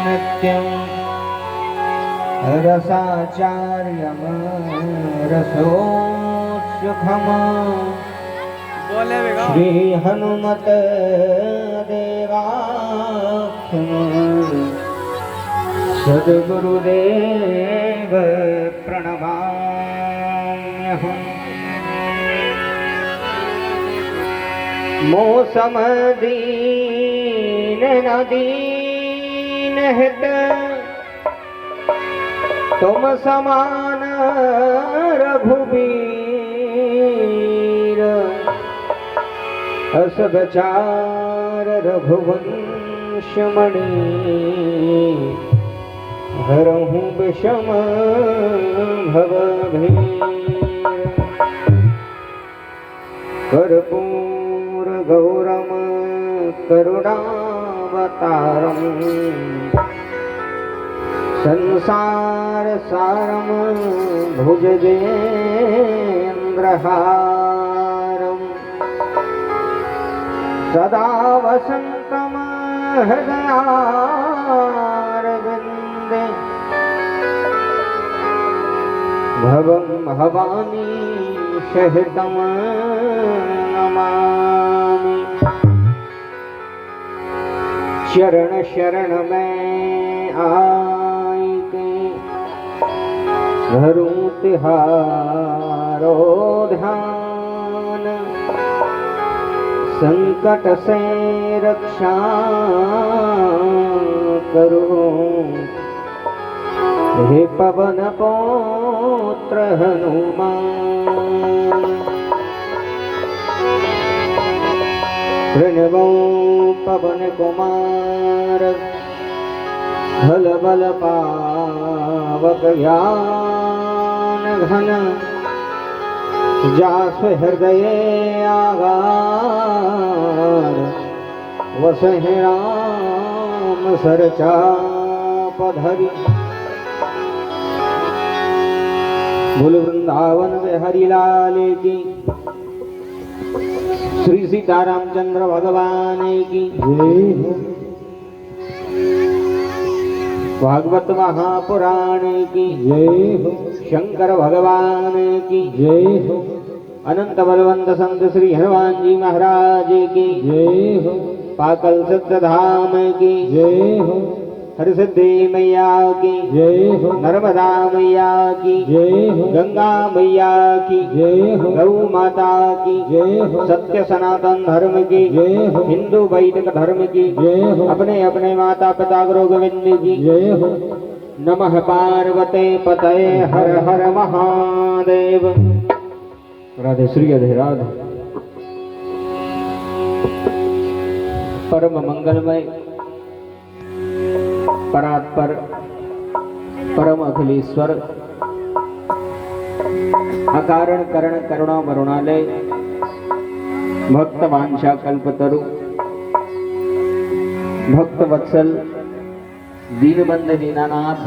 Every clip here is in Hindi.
नित्यं रसाचार्यं रसोत्सुखम् श्री हनुमत देवाख्यं सद्गुरुदेव प्रणमाम्यहम्। मौसम दीन नदीन हित तुम समान रघुबीर अस बचार रघुवंश मणि हरहु विषम भवभीर कर्पूर गौरम करुणावतारम संसार सारम भुजगेन्द्रहारम सदा वसंतम हृदयारविंदे भवं भवानी सहितं नमामि। शरण शरण में आई के धरूं तिहारो ध्यान संकट से रक्षा करो हे पवन पुत्र हनुमान। प्रणवो पवन कुमार हल बल पावक ज्ञान घन जासु हृदय आगार वसहि राम सरचापधरि। बोल वृंदावन बिहारी लाल की, श्री सीतारामचंद्र भगवान की जय हो। भागवत महापुराण की जय हो। शंकर भगवान की जय हो। अनंत बलवंत संत श्री हनुमान जी महाराज की जय हो। पाकल सिद्ध धाम की जय हो। हरसिद्धि मैया की जय हो। नर्मदा मैया की जय हो। गंगा मैया की जय हो। गौ माता की जय हो। सत्य सनातन धर्म की जय हो। हिंदू वैदिक धर्म की जय हो। अपने अपने माता पिता गुरु गोविंद की जय हो। नमः पार्वते पतये हर हर महादेव। राधे श्री राधे राधे। परम मंगलमय परात्पर परम अखिलेश्वर अकारण करण करुणा वरुणालय भक्त वांछा कल्पतरु भक्त वत्सल दीनबंध दीनानाथ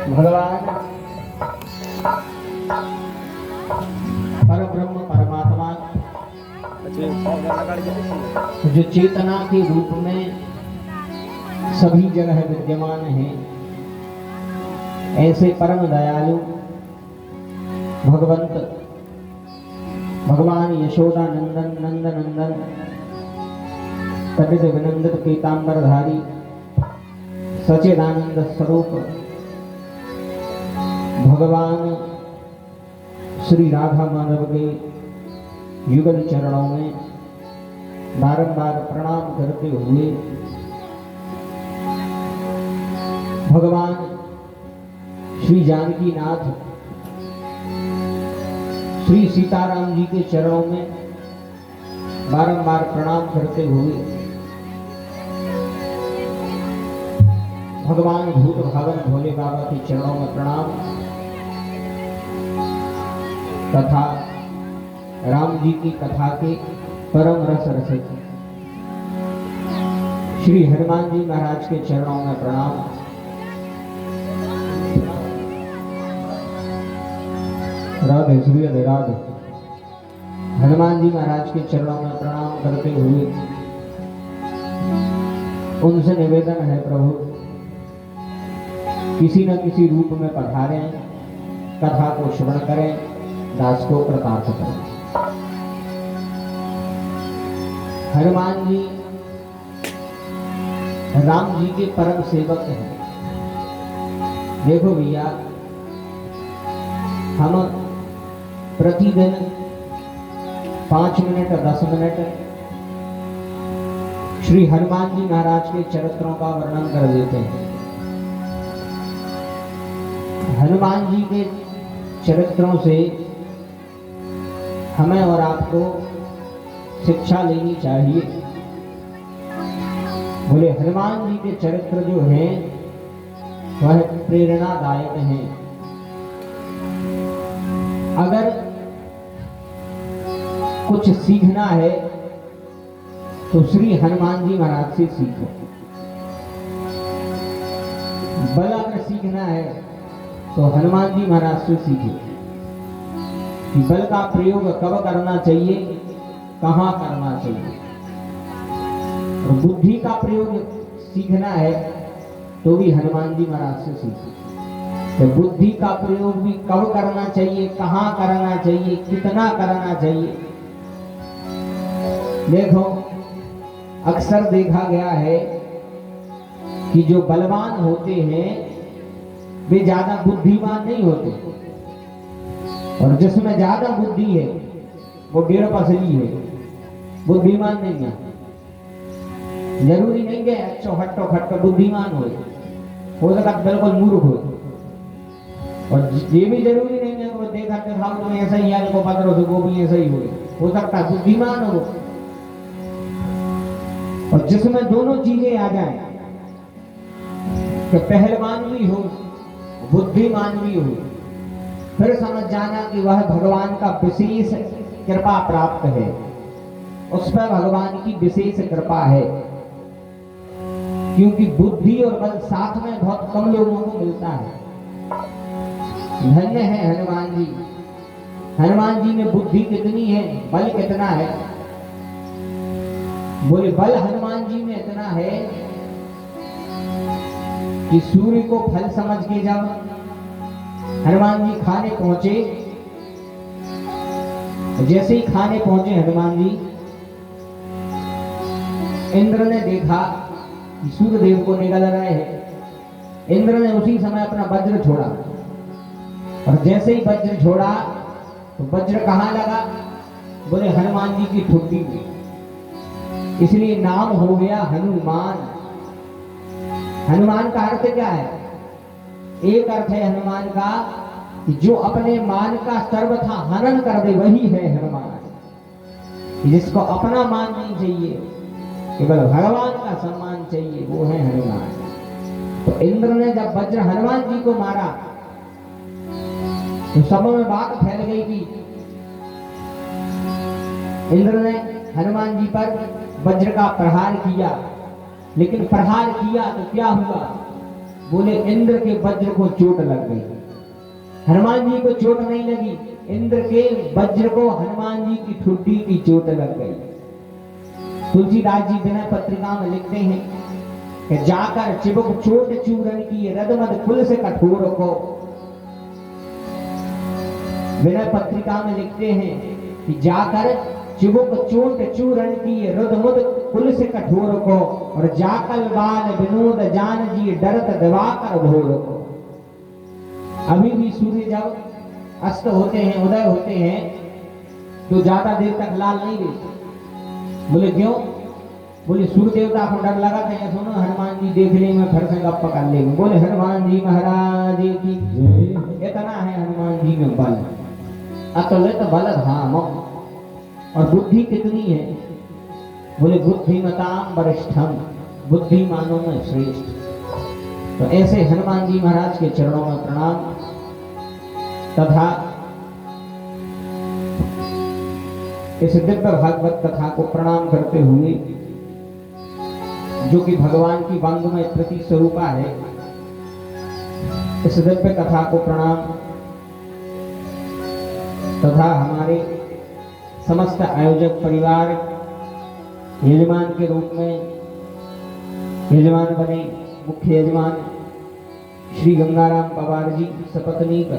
भगवान परब्रह्म परमात्मा जो चेतना के रूप में सभी जगह विद्यमान है, ऐसे परम दयालु भगवंत भगवान यशोदा नंदन नंद नंदन कपित विनंदित पीतांबरधारी सच्चिदानंद स्वरूप भगवान श्री राधा माधव के युगल चरणों में बारंबार प्रणाम करते हुए भगवान श्री जानकी नाथ श्री सीताराम जी के चरणों में बारंबार प्रणाम करते हुए भगवान भूत भावन भोले बाबा के चरणों में प्रणाम तथा राम जी की कथा के परम रस रसिक श्री हनुमान जी महाराज के चरणों में प्रणाम। राधे श्री राधे। हनुमान जी महाराज के चरणों में प्रणाम करते हुए उनसे निवेदन है, प्रभु किसी न किसी रूप में पधारें, कथा को श्रवण करें, दास को कृतार्थ करें। हनुमान जी राम जी के परम सेवक हैं। देखो भैया, हम प्रतिदिन 5 मिनट 10 मिनट श्री हनुमान जी महाराज के चरित्रों का वर्णन कर देते हैं। हनुमान जी के चरित्रों से हमें और आपको शिक्षा लेनी चाहिए। बोले हनुमान जी के चरित्र जो हैं वह प्रेरणादायक हैं। अगर कुछ सीखना है तो श्री हनुमान जी महाराज से सीखो। बल अगर सीखना है तो हनुमान जी महाराज से सीखो कि बल का प्रयोग कब करना चाहिए, कहां करना चाहिए। और बुद्धि का प्रयोग सीखना है तो भी हनुमान जी महाराज से सीखो। तो बुद्धि का प्रयोग भी कब करना चाहिए, कहां करना चाहिए, कितना करना चाहिए। देखो, अक्सर देखा गया है कि जो बलवान होते हैं वे ज्यादा बुद्धिमान नहीं होते, और जिसमें ज्यादा बुद्धि है वो डेढ़ पसली है, बुद्धिमान नहीं है। जरूरी नहीं है अच्छो हट्टो खट्टो बुद्धिमान हो सकता बिल्कुल मूर्ख हो, और ये भी जरूरी नहीं है कि वो देखा दिखाओ तो ऐसा ही है, को पकड़ो तो वो भी ऐसा ही हो सकता है बुद्धिमान हो। और जिसमें दोनों चीजें आ जाएं, कि पहलवान भी हो बुद्धिमान भी हो, फिर समझ जाना कि वह भगवान का विशेष कृपा प्राप्त है, उस पर भगवान की विशेष कृपा है। क्योंकि बुद्धि और बल साथ में बहुत कम लोगों को मिलता है। धन्य है हनुमान जी। हनुमान जी में बुद्धि कितनी है, बल कितना है। बोले बल हनुमान जी में इतना है कि सूर्य को फल समझ के जब हनुमान जी खाने पहुंचे, जैसे ही खाने पहुंचे हनुमान जी, इंद्र ने देखा कि सूर्यदेव को निगल रहे हैं। इंद्र ने उसी समय अपना वज्र छोड़ा, और जैसे ही वज्र छोड़ा तो वज्र कहां लगा, बोले हनुमान जी की ठुड्डी में। इसलिए नाम हो गया हनुमान। हनुमान का अर्थ क्या है? एक अर्थ है हनुमान का कि जो अपने मान का सर्वथा हनन कर दे वही है हनुमान। जिसको अपना मान नहीं चाहिए, केवल भगवान का सम्मान चाहिए, वो है हनुमान। तो इंद्र ने जब वज्र हनुमान जी को मारा तो सब में बात फैल गई कि इंद्र ने हनुमान जी पर वज्र का प्रहार किया। लेकिन प्रहार किया तो क्या हुआ, बोले इंद्र के वज्र को चोट लग गई। हनुमान जी को चोट नहीं लगी, इंद्र के वज्र को हनुमान जी की ठुड्डी की चोट लग गई। तुलसीदास जी विनय पत्रिका में लिखते हैं कि जाकर चिबुक चोट चूरन की रदमद कुल से कठोर को। विनय पत्रिका में लिखते हैं कि जाकर चिबुक चोट चूरन की रुदमुद कुल से कठोर को, और जाकल बाल विनोद जान जी डरत दिवाकर भोर को। अभी भी सूर्य जब अस्त होते हैं, उदय होते हैं, तो ज्यादा देर तक लाल नहीं रहते। बोले क्यों? बोले सूर्य देवता को डर लगा था, सुनो हनुमान जी देख लेंगे फिर से गप पकड़ लेंगे। बोले हनुमान जी महाराज की इतना है हनुमान जी में बल, अतुलित बल धाम। और बुद्धि कितनी है? बोले बुद्धिमताम वरिष्ठम, बुद्धिमानों में श्रेष्ठ। तो ऐसे हनुमान जी महाराज के चरणों में प्रणाम तथा इस दिव्य भागवत कथा को प्रणाम करते हुए, जो कि भगवान की वांग्मय प्रति स्वरूपा है, इस दिव्य कथा को प्रणाम तथा हमारे समस्त आयोजक परिवार यजमान के रूप में यजमान बने मुख्य यजमान श्री गंगाराम पवार जी सपत्नीक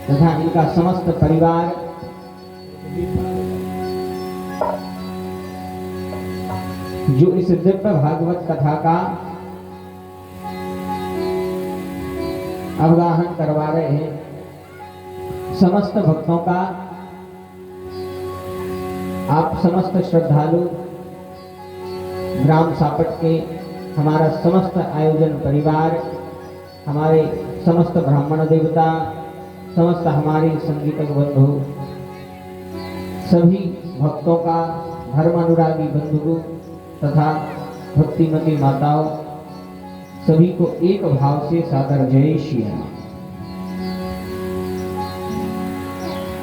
तथा इनका समस्त परिवार, जो इस दिव्य भागवत कथा का अवगाहन करवा रहे हैं, समस्त भक्तों का, आप समस्त श्रद्धालु, ग्राम सापट के हमारा समस्त आयोजन परिवार, हमारे समस्त ब्राह्मण देवता, समस्त हमारे संगीतक बंधु, सभी भक्तों का, धर्म अनुरागी बंधुओं तथा भक्तिमती माताओं, सभी को एक भाव से सादर जय श्री राम।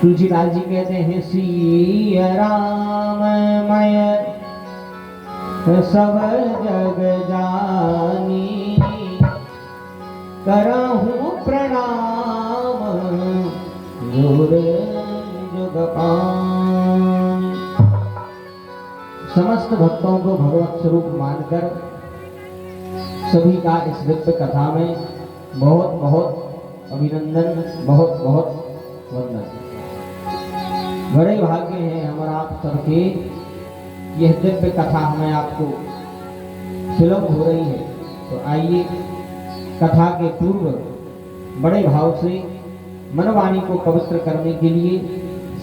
तुलसीदास जी कहते हैं श्री राम मय सब जग जानी, करहूं प्रणाम जोर जुग पानी। समस्त भक्तों को भगवत स्वरूप मानकर सभी का इस दिव्य कथा में बहुत बहुत अभिनंदन, बहुत बहुत वंदन। बड़े भाग्य हैं हम और आप सबके, यह दिव्य कथा हमें आपको सुलभ हो रही है। तो आइए कथा के पूर्व बड़े भाव से मनवाणी को पवित्र करने के लिए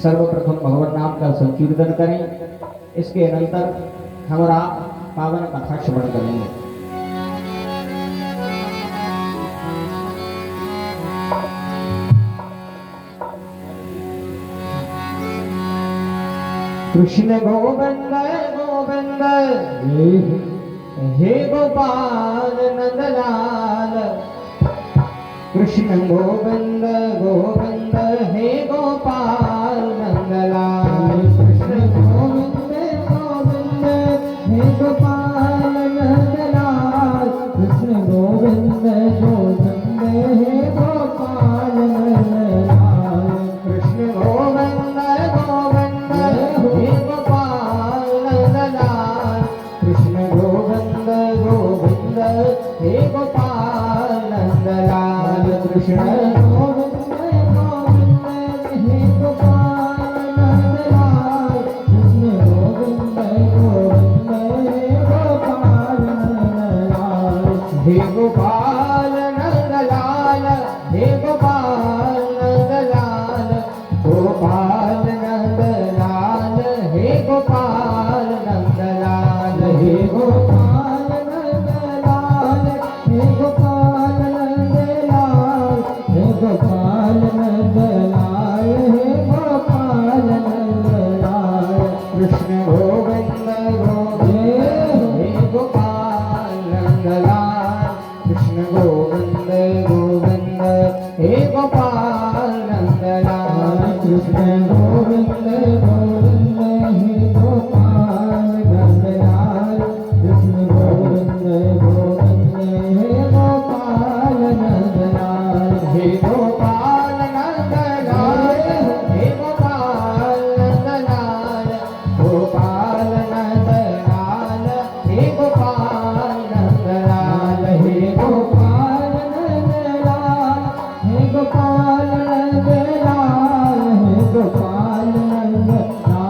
सर्वप्रथम भगवत नाम का संकीर्तन करें। इसके अनंतर हम और आप पावन कथा श्रवण करेंगे। कृष्ण गोविंद गोविंद हे गोपाल नंदलाल, कृष्ण गोविंद गोविंद हे गोपाल नंदलाल, कृष्ण गोविंद गोविंद हे गोपाल नंदलाल, कृष्ण गोविंद गोविंद हे गोपाल नंदलाल, कृष्ण गोविंद गोविंद हे गोपाल नंदलाल, कृष्ण गोविंद गोविंद हे गोपाल नंदलाल, कृष्ण गोविंद गोविंद हे गोपाल नंदलाल, कृष्ण गोविंद गोविंद हे गोपाल नंदलाल, हे गोपाल नंदलाल, हे गोपाल नंदलाल, गोपाल नंदलाल, हे गोपाल नंदलाल, हे गोपाल नंदलाल, हे गोपाल नंदलाल, हे गोपाल नंदलाल, हे गोपाल नंदलाल, कृष्ण गोविंद गोविंद हे गोपाल नंदलाल, कृष्ण गोविंद गोविंद हे गोपाल नंदलाल, कृष्ण गोविंद गोविंद हे गोपाल नंदलाल, कृष्ण गोविंद गोविंद हे गोपाल नंदलाल, हे गोपाल नंदलाल, हे गोपाल नंदलाल, गोपाल नंदलाल, हे गोपाल नंदलाल, हे गोपाल नंदलाल, हे गोपाल नंदलाल, हे गोपाल नंदलाल,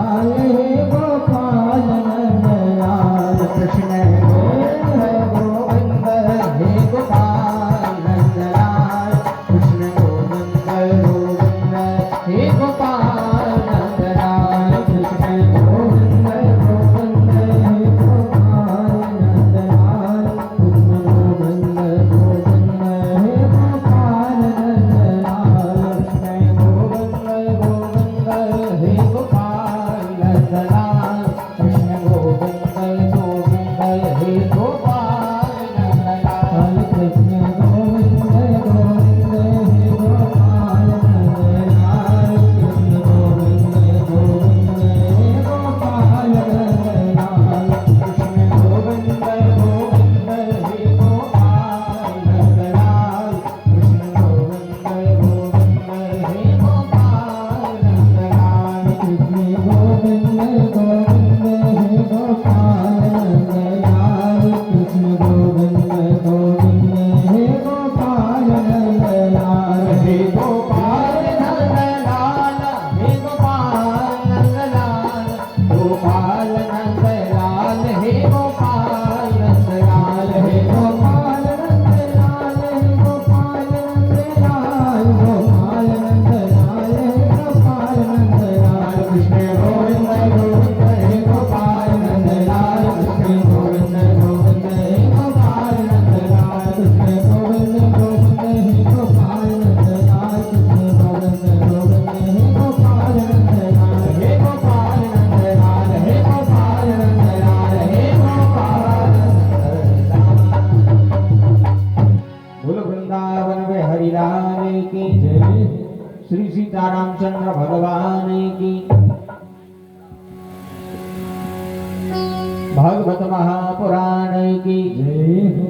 भागवत महापुराण की जय हो।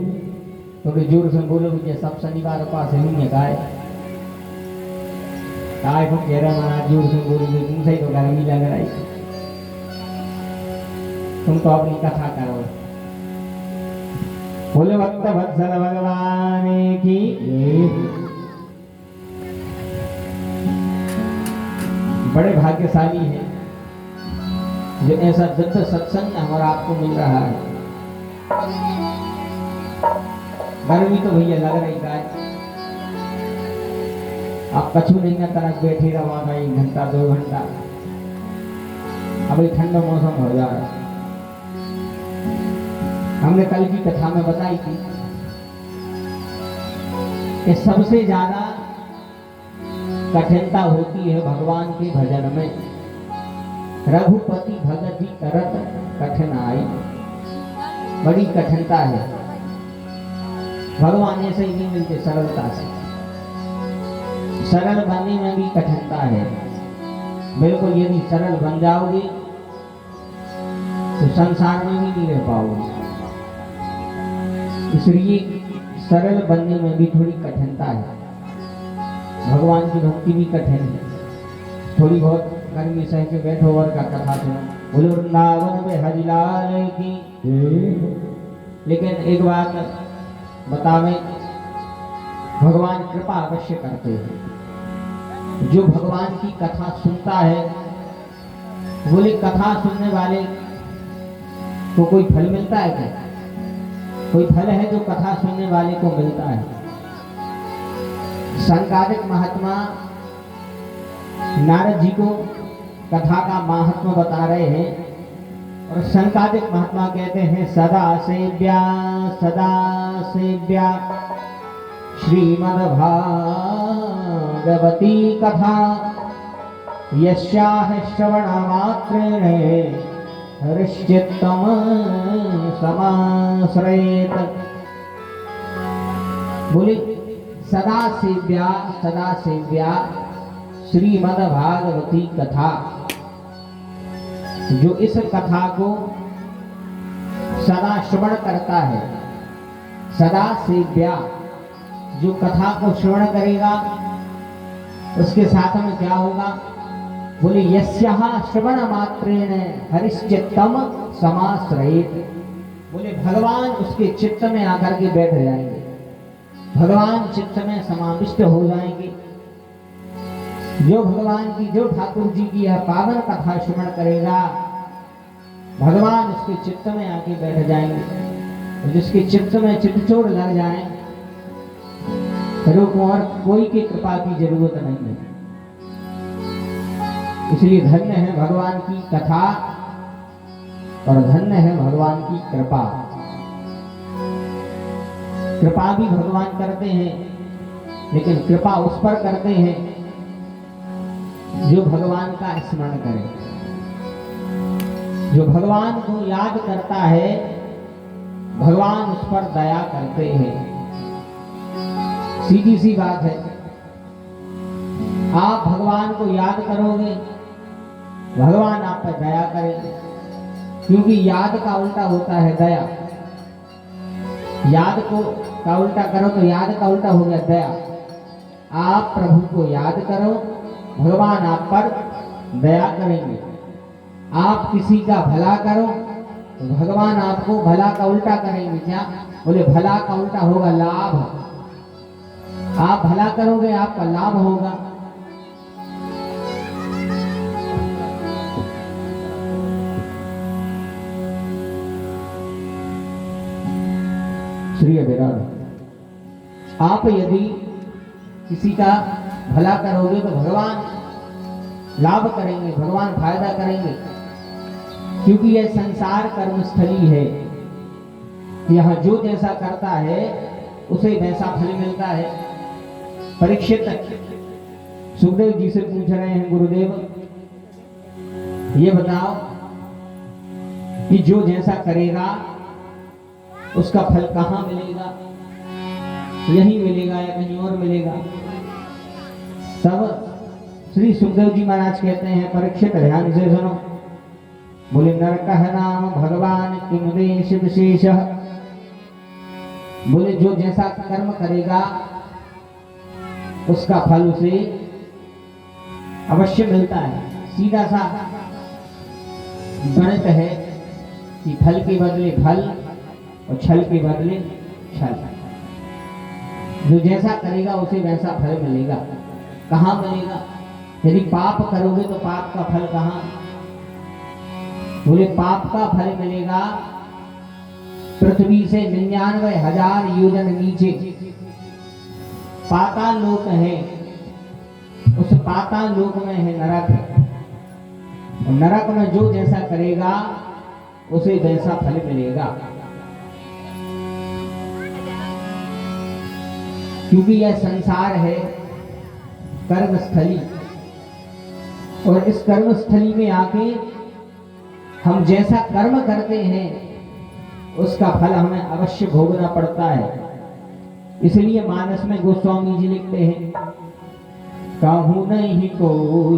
थोड़ी जोर से बोलो कि सब शनिवार पास नहीं है गाय काय को कह रहा मैं जोर से बोलोगे तुम सही तो गर्मी लग रही तुम तो अपनी कथा करो। बोले भक्त वत्सल भगवान की जय हो। बड़े भाग्यशाली है जो ऐसा शुद्ध सत्संग हमारा आपको मिल रहा है। गर्मी तो भैया लग रही गाय आप कछु नहीं ना तरह बैठे रहोगा 1 घंटा 2 घंटा। अभी ठंडा मौसम हो जा रहा है। हमने कल की कथा में बताई थी कि सबसे ज्यादा कठिनता होती है भगवान के भजन में। रघुपति भगत जी करत कठिनाई बड़ी कठिनता है। भगवान ऐसे ही नहीं मिलते सरलता से। सरल बनने में भी कठिनता है। बिल्कुल यदि सरल बन जाओगे तो संसार में भी नहीं रह पाओगे। इसलिए सरल बनने में भी थोड़ी कठिनता है। भगवान की भक्ति भी कठिन है। थोड़ी बहुत गर्मी सह के बैठो और का कथा सुनो। बोलो वृंदावन में हरिलाल की। लेकिन एक बात बतावे भगवान कृपा अवश्य करते हैं। जो भगवान की कथा सुनता है बोले कथा सुनने वाले को कोई फल मिलता है क्या? कोई फल है जो कथा सुनने वाले को मिलता है। संकादिक महात्मा नारद जी को कथा का महात्मा बता रहे हैं और संकादिक महात्मा कहते हैं सदा सेव्या श्रीमद् भागवती कथा यस्याः श्रवणमात्रेण हरिश्चित्तम् समाश्रयेत। बोले सदा सेव्या श्रीमद् भागवती कथा। जो इस कथा को सदा श्रवण करता है, सदा सेव्या जो कथा को श्रवण करेगा उसके साथ में क्या होगा? बोले यस्याः श्रवण मात्रेण हरिश्चित्तम् समाश्रयेत। बोले भगवान उसके चित्त में आकर के बैठ जाएंगे। भगवान चित्त में समाविष्ट हो जाएंगे। जो भगवान की जो ठाकुर जी की यह पावन कथा श्रवण करेगा भगवान उसके चित्त में आके बैठ जाएंगे। और जिसके चित्त में चित्तचोर लग जाए फिर और कोई की कृपा की जरूरत नहीं है। इसलिए धन्य है भगवान की कथा और धन्य है भगवान की कृपा। कृपा भी भगवान करते हैं लेकिन कृपा उस पर करते हैं जो भगवान का स्मरण करे। जो भगवान को याद करता है भगवान उस पर दया करते हैं। सीधी सी बात है। आप भगवान को याद करोगे भगवान आप पर दया करेंगे। क्योंकि याद का उल्टा होता है दया। याद को का उल्टा करो तो याद का उल्टा हो गया दया। आप प्रभु को याद करो भगवान आप पर दया करेंगे। आप किसी का भला करो तो भगवान आपको भला का उल्टा करेंगे। क्या? बोले भला का उल्टा होगा लाभ। आप भला करोगे आपका लाभ होगा। श्री अभिराम आप यदि किसी का भला करोगे तो भगवान लाभ करेंगे, भगवान फायदा करेंगे। क्योंकि यह संसार कर्मस्थली है। यहाँ जो जैसा करता है उसे वैसा फल मिलता है। परीक्षित सुखदेव जी से पूछ रहे हैं गुरुदेव ये बताओ कि जो जैसा करेगा उसका फल कहाँ मिलेगा? यहीं मिलेगा या कहीं और मिलेगा? तब श्री सुखदेव जी महाराज कहते हैं परीक्षित ध्यान से सुनो। बोले नरकह नाम भगवान किम देश विशेष। बोले जो जैसा कर्म करेगा उसका फल उसे अवश्य मिलता है। सीधा सा गणित है कि फल के बदले फल और छल के बदले छल। जो जैसा करेगा उसे वैसा फल मिलेगा। कहाँ मिलेगा? यदि पाप करोगे तो पाप का फल कहाँ? बोले पाप का फल मिलेगा पृथ्वी से 99,000 योजन नीचे पाताल लोक है। उस पाताल लोक में है नरक। और नरक में जो जैसा करेगा उसे वैसा फल मिलेगा। क्योंकि यह संसार है कर्मस्थली, और इस कर्मस्थली में आके हम जैसा कर्म करते हैं उसका फल हमें अवश्य भोगना पड़ता है। इसलिए मानस में गोस्वामी जी लिखते हैं, कहूँ नहीं को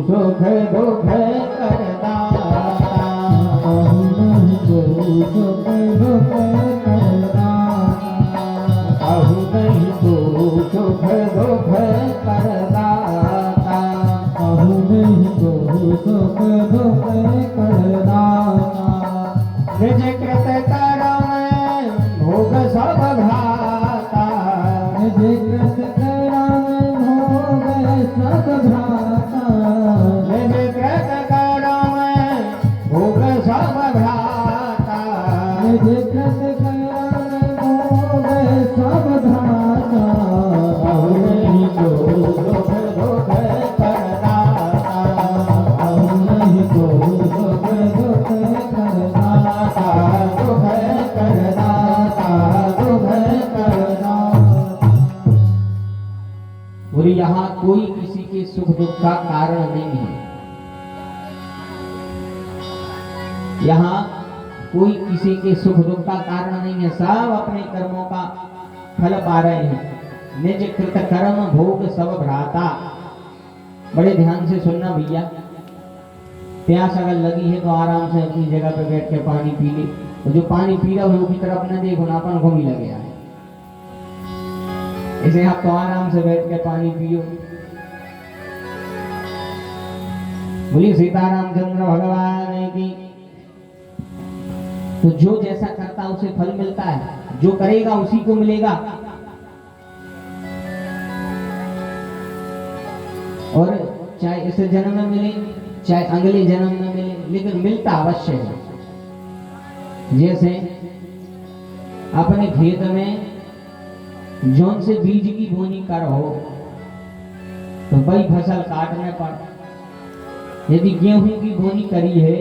सुख दुख करता, कहूँ नहीं को सुख दुख करता, कहूँ नहीं को सुख दुख करता, कहूँ नहीं को सुख दुख करता। निज कृत कर्म भोग सब भ्राता, निज कृत कर्म भोग सब भ्राता, निज कृत कर्म भोग सब भ्राता, निज कृत कर्म भोग सब भ्राता। कहूँ नहीं को सुख दुख करता, कहूँ नहीं को सुख दुख करता, दुख करता, दुख करता। बोले यहाँ कोई किसी के सुख दुख का कारण नहीं है। यहाँ कोई किसी के सुख दुख का कारण नहीं है। सब अपने कर्मों का फल पा रहे हैं। निज कृत कर्म भोग सब भ्राता। बड़े ध्यान से सुनना भैया। प्यास अगर लगी है तो आराम से अपनी जगह पे बैठ के पानी पी ले। तो जो पानी पी रहा है उसकी तरफ न देखो, नापन को भी लगे है। इसे आप तो आराम से बैठ के पानी पियो। बोलिए सीतारामचंद्र भगवान की। तो जो जैसा करता उसे फल मिलता है, जो करेगा उसी को मिलेगा। और चाहे इस जन्म में मिले चाहे अगले जन्म में मिले, लेकिन मिलता अवश्य है। जैसे अपने खेत में जौन से बीज की बोनी कर हो तो वही फसल काटने पर। यदि गेहूं की बोनी करी है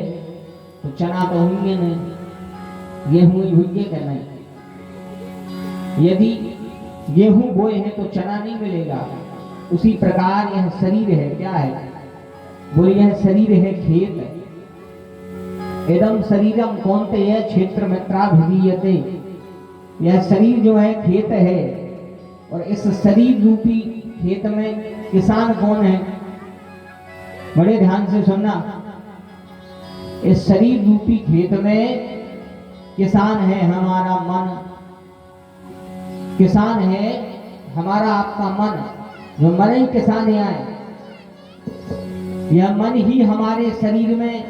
तो चना तो होंगे नहीं, गेहूं ही होंगे क्या नहीं। यदि गेहूं बोए हैं तो चना नहीं मिलेगा। उसी प्रकार यह शरीर है, क्या है? बोले यह शरीर है खेत। इदम शरीरम कौन्तेय क्षेत्र मित्राभिधीयते। यह शरीर जो है खेत है, और इस शरीर रूपी खेत में किसान कौन है? बड़े ध्यान से सुनना। इस शरीर रूपी खेत में किसान है हमारा मन, किसान है हमारा आपका मन। जो मन ही किसान है, यह मन ही हमारे शरीर में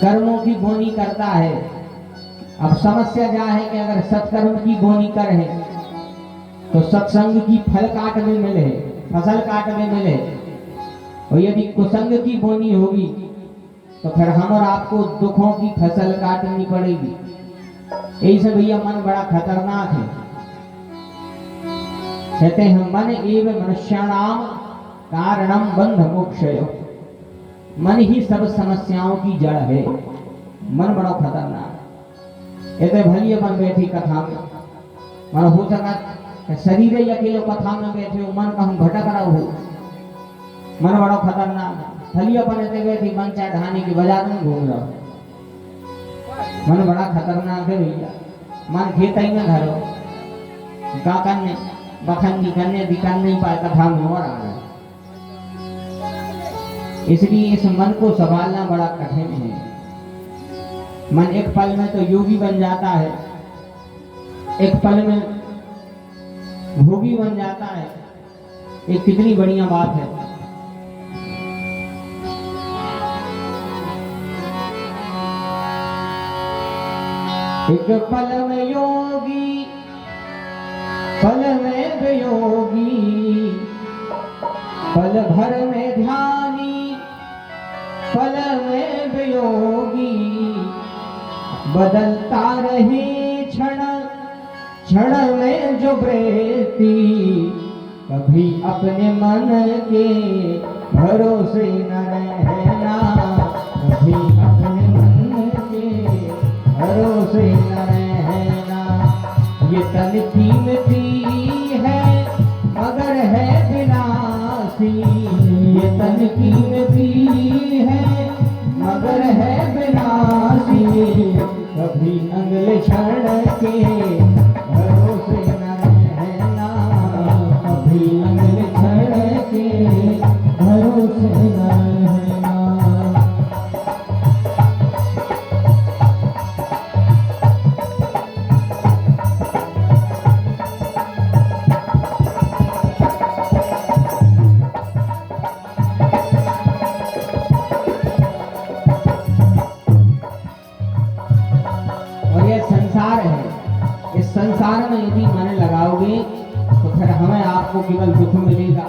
कर्मों की बोनी करता है। अब समस्या क्या है कि अगर सत्कर्म की बोनी करें तो सत्संग की फल काट में मिले, फसल काट में मिले। और यदि कुसंग की बोनी होगी तो फिर हम और आपको दुखों की फसल काटनी पड़ेगी। यही से भैया मन बड़ा खतरनाक है। कहते हैं मन एवं मनुष्याणाम कारणम बंध मोक्षयो। मन ही सब समस्याओं की जड़ है। मन बड़ा खतरनाक। ये तो भली अपन बैठी कथा में मन हो सका शरीर ही अकेले कथा में बैठे हो, मन का हम भटक रहा हो। मन बड़ा खतरनाक। भली अपन ऐसे बैठी मन चाहे ढाने के बाजार में घूम रहा। मन बड़ा खतरनाक है भैया। मन खेत ही में धरो का करने बखंडी करने दिखा नहीं पाए, कथा में और आ रहा है। इसलिए इस मन को संभालना बड़ा कठिन है। मन एक पल में तो योगी बन जाता है, एक पल में भोगी बन जाता है। ये कितनी बढ़िया बात है। एक पल में योगी, पल में वियोगी, पल भर में ध्यानी, पल में वियोगी, बदलता रहे क्षण क्षण में जो वृत्ति, कभी अपने मन के भरोसे न रहना, कभी अपने मन के भरोसे न रहना। ये तन कीमती है मगर है विनाशी, ये तन कीमती है मगर है विनाशी, कभी अगले क्षण के भरोसे न रहना, कभी अगले क्षण के भरोसे न रहना। संसार में यदि मन लगाओगे तो फिर हमें आपको केवल दुख मिलेगा।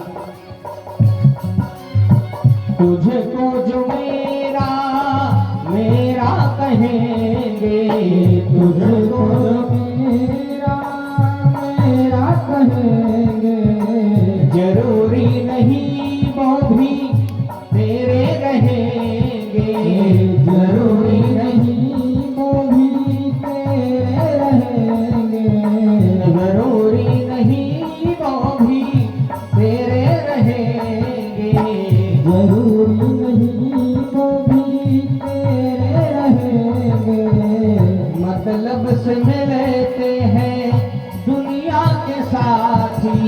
तुझको जो मेरा मेरा कहेंगे, तुझको जो मेरा मेरा कहेंगे, जरूरी नहीं वो भी तेरे रहेंगे, जरूरी नहीं वो भी तेरे रहेंगे, जरूरी नहीं वो भी तेरे रहेंगे, जरूरी नहीं वो भी तेरे रहेंगे। मतलब से मिलते हैं दुनिया के साथी,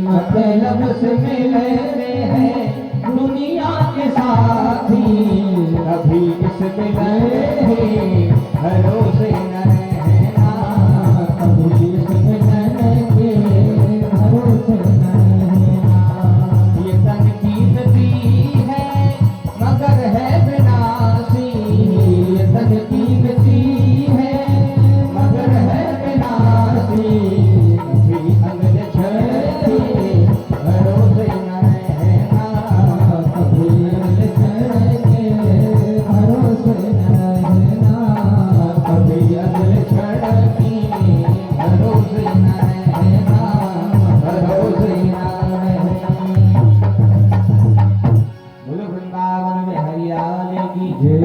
मतलब से मिलते हैं दुनिया के साथी, कभी इस मिलने भरोसे न रहना, कभी इस मिलने के भरोसे न रहना। ये तन कीमती है मगर है विनाशी, ये तन कीमती है मगर है विनाशी, कभी अगले क्षण के भरोसे न रहना, कभी अगले क्षण के भरोसे न रहना, कभी अगले क्षण के भरोसे न रहना, भरोसे न रहना। बोलो वृंदावन में हरियाली की जय।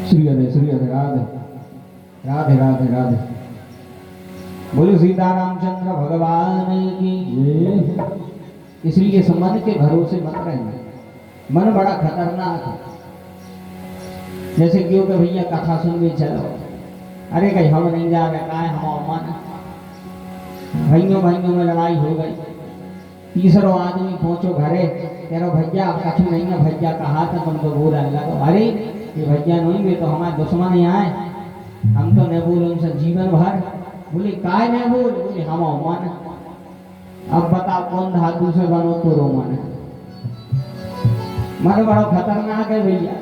श्री हरे राधे राधे राधे राधे। बोलो सीता रामचंद्र भगवान की जय। इसलिए मन के भरोसे मत रहना, मन बड़ा खतरनाक है। जैसे क्यों कि भैया कथा सुन के चलो, अरे कहीं हम नहीं जा रहे, कहा हम मन भाइयों भाइयों में लड़ाई हो गई, तीसरो आदमी पहुंचो घरे, कह रहा भैया कछु नहीं है, भैया कहा था तुमको बोला लगा, अरे ये भैया नहीं वे तो हमारे दुश्मन ही आए, हम तो न बोले उनसे जीवन भर। बोले काय न बोल, बोले हम मन। अब बता कौन धातु से बनो तो रोमन। मन बड़ा खतरनाक है भैया,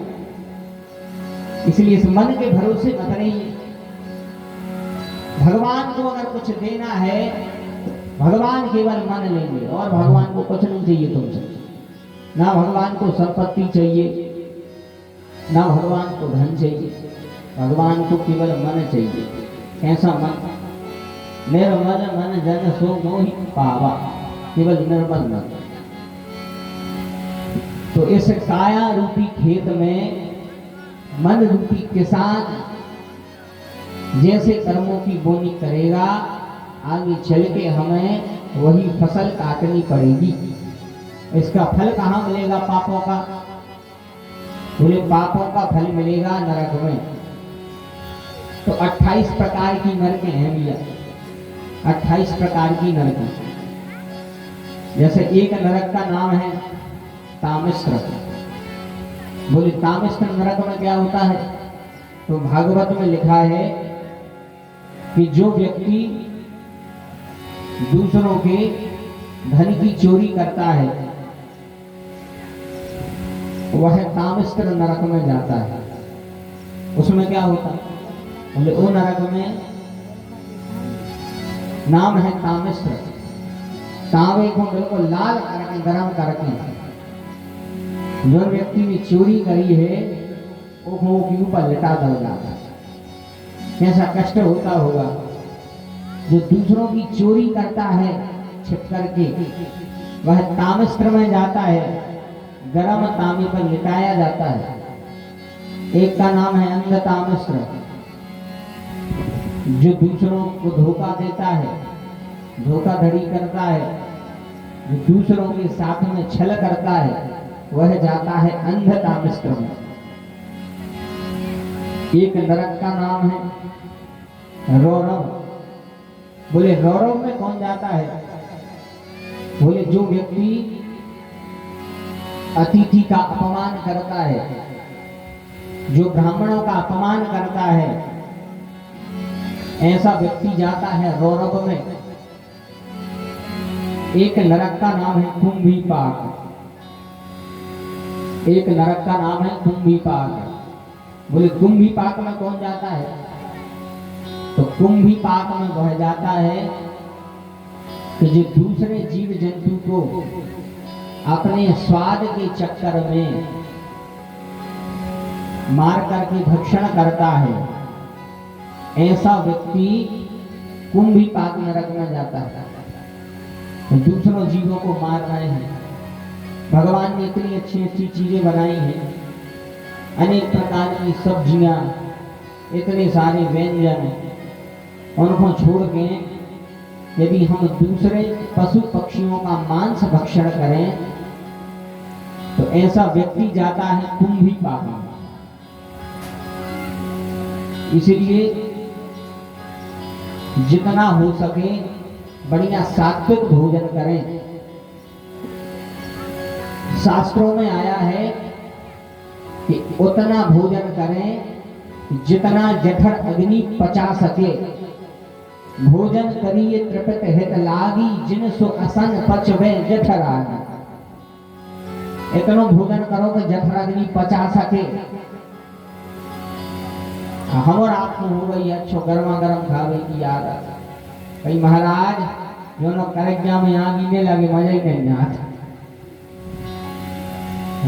इसलिए इस मन के भरोसे मत रहिए। भगवान को अगर कुछ देना है, भगवान केवल मन लेंगे और भगवान को कुछ नहीं चाहिए तुमसे। ना भगवान को संपत्ति चाहिए, ना भगवान को धन चाहिए, भगवान को केवल मन चाहिए। ऐसा मन, निर्मल मन जन सो मोहि पावा, केवल निर्मल मन। तो इस काया रूपी खेत में मन रूपी किसान जैसे कर्मों की बोनी करेगा, आगे चल के हमें वही फसल काटनी पड़ेगी। इसका फल कहाँ मिलेगा पापों का? बोले पापों का फल मिलेगा नरक में। तो 28 प्रकार की नरकें हैं भैया, 28 प्रकार की नरकें। जैसे एक नरक का नाम है तामिश्र। बोले तामिश्र नरक में क्या होता है? तो भागवत में लिखा है कि जो व्यक्ति दूसरों के धन की चोरी करता है वह तामिश्र नरक में जाता है। उसमें क्या होता है? बोले वो नरक में नाम है तामिश्र। तांबे को बिल्कुल लाल करके गरम करके जो व्यक्ति ने चोरी करी है वो मुंह के ऊपर लिटा दल जाता है। कैसा कष्ट होता होगा। जो दूसरों की चोरी करता है छिप करके वह तामिश्र में जाता है, गरम तांबे पर लिटाया जाता है। एक का नाम है अंध तामिश्र, जो दूसरों को धोखा देता है, धोखाधड़ी करता है, जो दूसरों के साथ में छल करता है वह जाता है अंध तामिश्र में। एक नरक का नाम है रौरव। बोले रौरव में कौन जाता है? बोले जो व्यक्ति अतिथि का अपमान करता है, जो ब्राह्मणों का अपमान करता है, ऐसा व्यक्ति जाता है रौरव में। एक नरक का नाम है कुंभीपाक। एक नरक का नाम है कुंभीपाक। बोले कुंभीपाक में कौन जाता है? तो कुंभीपाक में वह जाता है कि जो दूसरे जीव जंतु को अपने स्वाद के चक्कर में मार करके भक्षण करता है, ऐसा व्यक्ति कुंभीपाक नरक में जाता है। तो दूसरों जीवों को मार रहे हैं। भगवान ने इतनी अच्छी अच्छी चीजें बनाई हैं, अनेक प्रकार की सब्जियां, इतने सारे व्यंजन, उनको छोड़ के यदि हम दूसरे पशु पक्षियों का मांस भक्षण करें तो ऐसा व्यक्ति जाता है कुंभीपाक में। इसलिए जितना हो सके बढ़िया सात्विक भोजन करें। शास्त्रों में आया है कि उतना भोजन करें जितना जठर अग्नि पचा सके। भोजन करिए तृप्त हित लागी, जिन सो असन पचवे जठर आगी। इतना भोजन करो कि जठर अग्नि पचा सके। हम और आपको हो गई अच्छो गर्मा गर्म खावे की आदत। कई महाराज जो नो करज्ञा में आगी नहीं लगे मजा ही नहीं आता।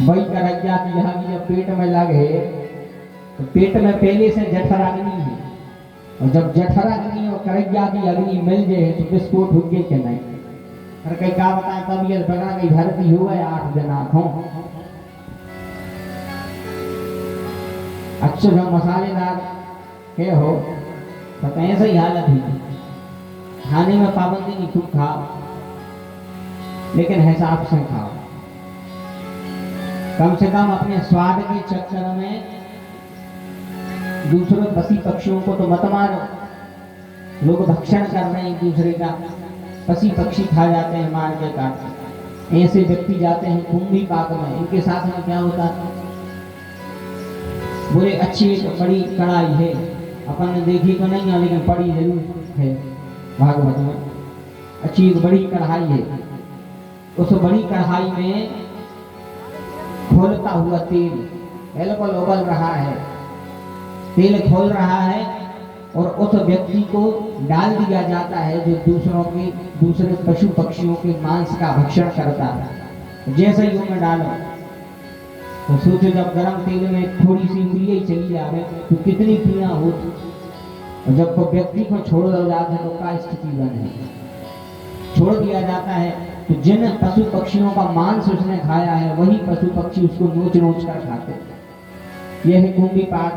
वही करज्ञा की आगी जब पेट में लगे तो पेट में पहले से जठर अग्नि है, और जब जठर अग्नि और करज्ञा की अग्नि मिल जाए तो विस्फोट हो गए कि नहीं। और कई क्या बताए तबीयत बना गई, भर्ती हो गए 8 दिन आंखों। अच्छे जो मसालेदार के हो तो ऐसे ही हालत हुई। खाने में पाबंदी नहीं, खूब खाओ लेकिन हिसाब से खाओ। कम से कम अपने स्वाद के चक्कर में दूसरे पशु पक्षियों को तो मत मारो। लोग भक्षण कर रहे हैं एक दूसरे का, पशु पक्षी खा जाते हैं मार के काट के। ऐसे व्यक्ति जाते हैं कुंभीपाक में। इनके साथ में क्या होता है? बोले अच्छी एक बड़ी कढ़ाई है, अपन ने देखी तो नहीं है लेकिन पड़ी जरूर है भागवत में। अच्छी एक बड़ी कढ़ाई है, उस बड़ी कढ़ाई में खोलता हुआ तेल बिल्कुल उबल रहा है, तेल खोल रहा है और उस व्यक्ति को डाल दिया जाता है जो दूसरे पशु पक्षियों के मांस का भक्षण करता है। जैसे ही उनमें डालो तो सोचो जब गर्म तेल में थोड़ी सी उंगली चली जाए तो कितनी पीड़ा होती। और जब को व्यक्ति को छोड़ दिया जाता है तो क्या स्थिति बने। छोड़ दिया जाता है तो जिन पशु पक्षियों का मांस उसने खाया है वही पशु पक्षी उसको नोच नोच कर खाते। यह है कुंभीपाक।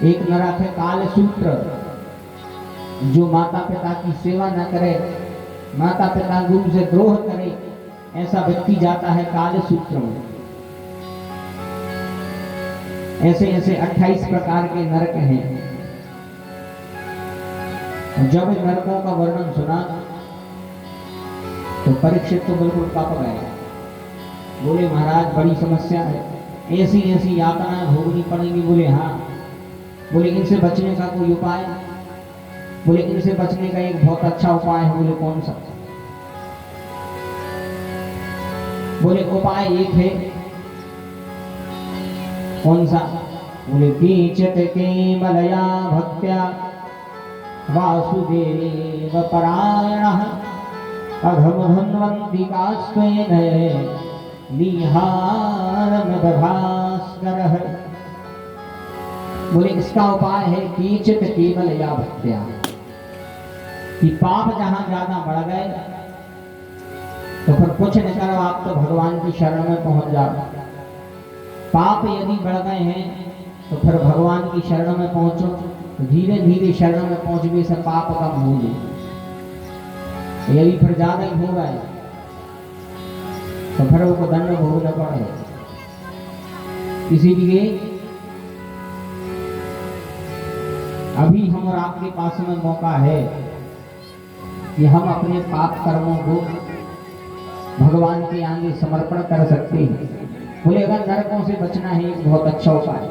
एक नरक है कालसूत्र। जो माता पिता की सेवा न करे, माता पिता गुरु से द्रोह करे, ऐसा व्यक्ति जाता है कालसूत्र में। ऐसे ऐसे 28 प्रकार के नरक हैं। जब इन नरकों का वर्णन सुना तो परीक्षित तो बिल्कुल कप गए, बोले महाराज बड़ी समस्या है, ऐसी ऐसी यातनाएं भोगनी पड़ेंगी। बोले हाँ। बोले इनसे बचने का कोई उपाय? बोले इनसे बचने का एक बहुत अच्छा उपाय है। बोले कौन सा? बोले उपाय एक है। कौन सा? बोले कीचित केवलया भक्त्या वासुदेव परायणः अघमधन्वन्ति कास्त्वेन निहारमदभास्करः। बोले इसका उपाय है कीचित केवलया भक्त्या, कि पाप जहां ज्यादा बढ़ गए तो फिर कुछ नहीं करो, आप तो भगवान की शरण में पहुंच जाओ। पाप यदि बढ़ गए हैं तो फिर भगवान की शरण में पहुंचो, तो धीरे धीरे शरण में पहुंचने से पाप कम हो जाए। यदि फिर ज्यादा ही हो गए तो फिर वो दंड भोगना पड़े। इसीलिए अभी हम और आपके पास में मौका है कि हम अपने पाप कर्मों को भगवान के आगे समर्पण कर सकते हैं। बोले अगर नरकों से बचना है एक बहुत अच्छा उपाय,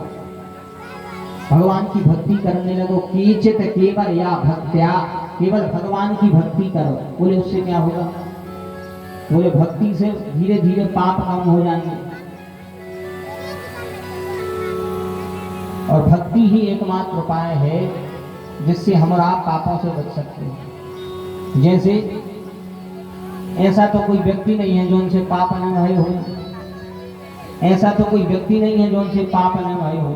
भगवान की भक्ति करने लगो। कीचित केवल या भक्त्या, केवल भगवान की भक्ति करो। बोले उससे क्या होगा? बोले भक्ति से धीरे धीरे पाप कम हो जाएंगे, और भक्ति ही एकमात्र उपाय है जिससे हम और आप पापों से बच सकते हैं। जैसे ऐसा तो कोई व्यक्ति नहीं है जो उनसे पाप न भय हो, ऐसा तो कोई व्यक्ति नहीं है जो उनसे पाप न भय हो।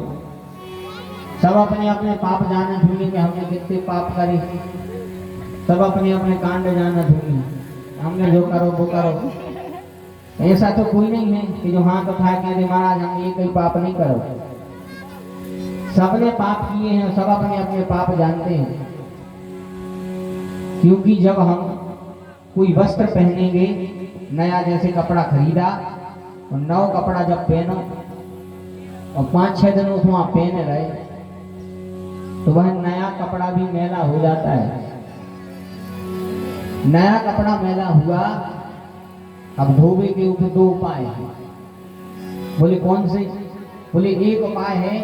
सब अपने अपने पाप जाने ढूंढे कि हमने कितने पाप करे, सब अपने अपने कांड जाना ढूंढे, हमने जो करो वो करो। ऐसा तो कोई नहीं है कि जो हाथ उठाए कहते महाराज हम ये कोई पाप नहीं करो। सबने पाप किए हैं, सब अपने अपने पाप जानते हैं। क्योंकि जब हम कोई वस्त्र पहनेंगे, नया जैसे कपड़ा खरीदा और नौ कपड़ा जब पहनो और 5-6 दिन उसको वहां पहने रहे तो वह नया कपड़ा भी मैला हो जाता है। नया कपड़ा मैला हुआ, अब धोबे के ऊपर 2 उपाय हैं। बोले कौन से? बोले एक उपाय है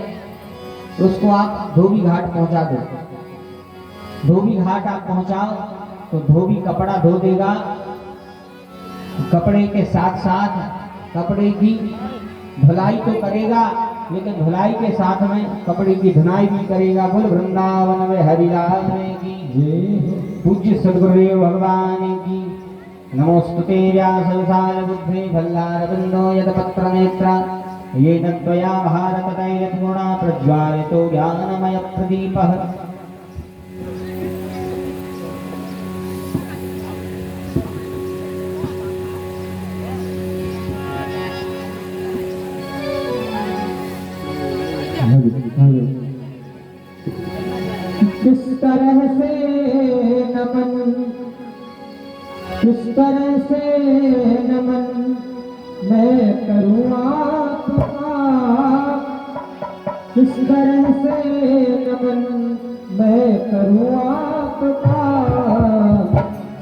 उसको आप धोबी घाट पहुंचा दो। धोबी घाट आप पहुंचाओ तो धोबी कपड़ा धो देगा, कपड़े के साथ साथ कपड़े की धुलाई तो करेगा, लेकिन धुलाई के साथ में कपड़े की धुनाई भी करेगा। बोल वृंदावन में हरिलाल की जय। पूज्य सद्गुरुदेव भगवान की नमोस्तुते व्याससार बुद्धे भल्लारविंदो यदपत्र नेत्र ये तद्वया भारत तैलपूर्णा प्रज्वालितो ज्ञानमय प्रदीपः। किस तरह से नमन, किस तरह से नमन मैं करूँ आपका, किस तरह से नमन मैं करूँ आपका।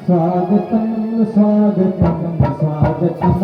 स्वागतम स्वागतम स्वागतम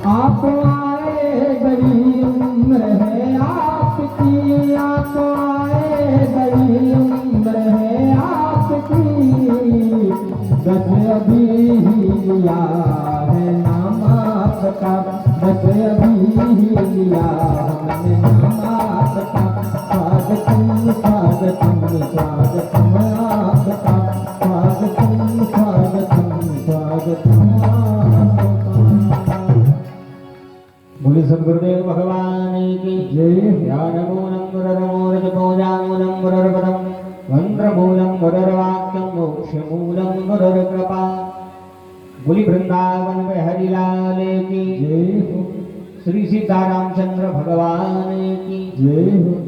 आपका, बस अभी लिया है नाम आपका, बस अभी लिया हमने नाम आपका। स्वागतम स्वागतम स्वागतम आपका, स्वागतम स्वागतम स्वागतम आपका। गुरुदेव भगवान की जय ध्यानमूलं गुरुर्मूर्त पूजामूलं गुरुर्पदं मंत्रमूलं गुरुर्वाक्यं मोक्षमूलं गुरुर्कृपा। बोली वृंदावन में हरिलाल की जय हो श्री सीतारामचंद्र भगवान की जय हो।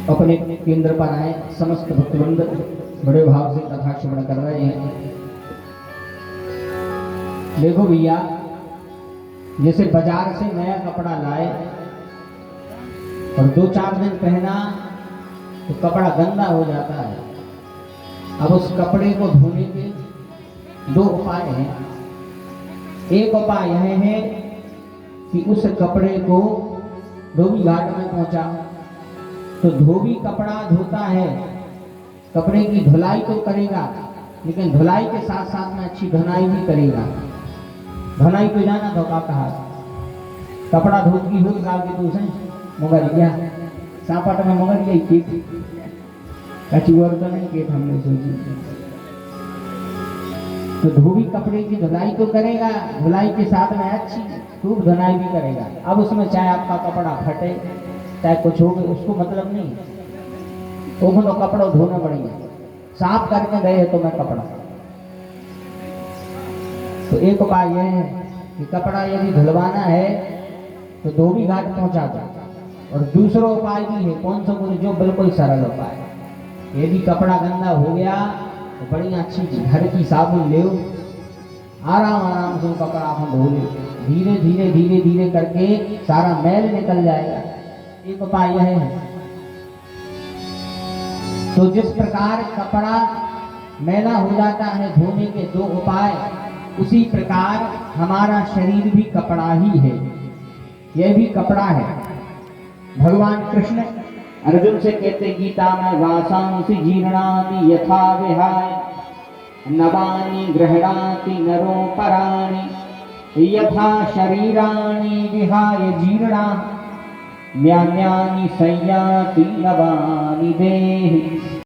अपने केंद्र पर आए समस्त भक्तवृंद बड़े भाव से कथा श्रवण कर रहे हैं। देखो भैया, जैसे बाजार से नया कपड़ा लाए और 2-4 दिन पहना तो कपड़ा गंदा हो जाता है। अब उस कपड़े को धोने के 2 उपाय हैं। एक उपाय यह है कि उस कपड़े को धोबी घाट में पहुंचाओ। तो धोबी कपड़ा धोता है, कपड़े की धुलाई तो करेगा, लेकिन धुलाई के साथ साथ में अच्छी धुनाई भी करेगा। धुनाई को जाना तो का कहा कपड़ा धोती हो गाल के दूसरे मगर क्या सापट में मगर यही केट कची और तो नहीं केट हमने सोची। तो धोबी कपड़े की धुलाई तो करेगा, धुलाई के साथ में अच्छी खूब धुनाई भी करेगा। अब उसमें चाहे आपका कपड़ा फटे चाहे कुछ हो गए, उसको मतलब नहीं, तो कपड़ा धोना पड़ेगा। साफ करके गए तो मैं कपड़ा। तो एक उपाय यह है कि कपड़ा यदि धुलवाना है तो धोबी घाट पहुंचा दो। और दूसरा उपाय भी है, कौन सा बोले, जो बिल्कुल सरल उपाय। यदि कपड़ा गंदा हो गया तो बड़ी अच्छी घर की साबुन ले, आराम आराम से वो कपड़ा आप धो ले, धीरे धीरे धीरे धीरे करके सारा मैल निकल जाएगा। एक उपाय यह है। तो जिस प्रकार कपड़ा मैला हो जाता है धोने के 2 उपाय, उसी प्रकार हमारा शरीर भी कपड़ा ही है, यह भी कपड़ा है। भगवान कृष्ण अर्जुन से कहते गीता में, वासांसि जीर्णानि यथा विहाय नवानि गृह्णाति नरोपराणि यथा शरीराणि विहाय जीर्णा म्यान्यानि संयाति नवानि देहि।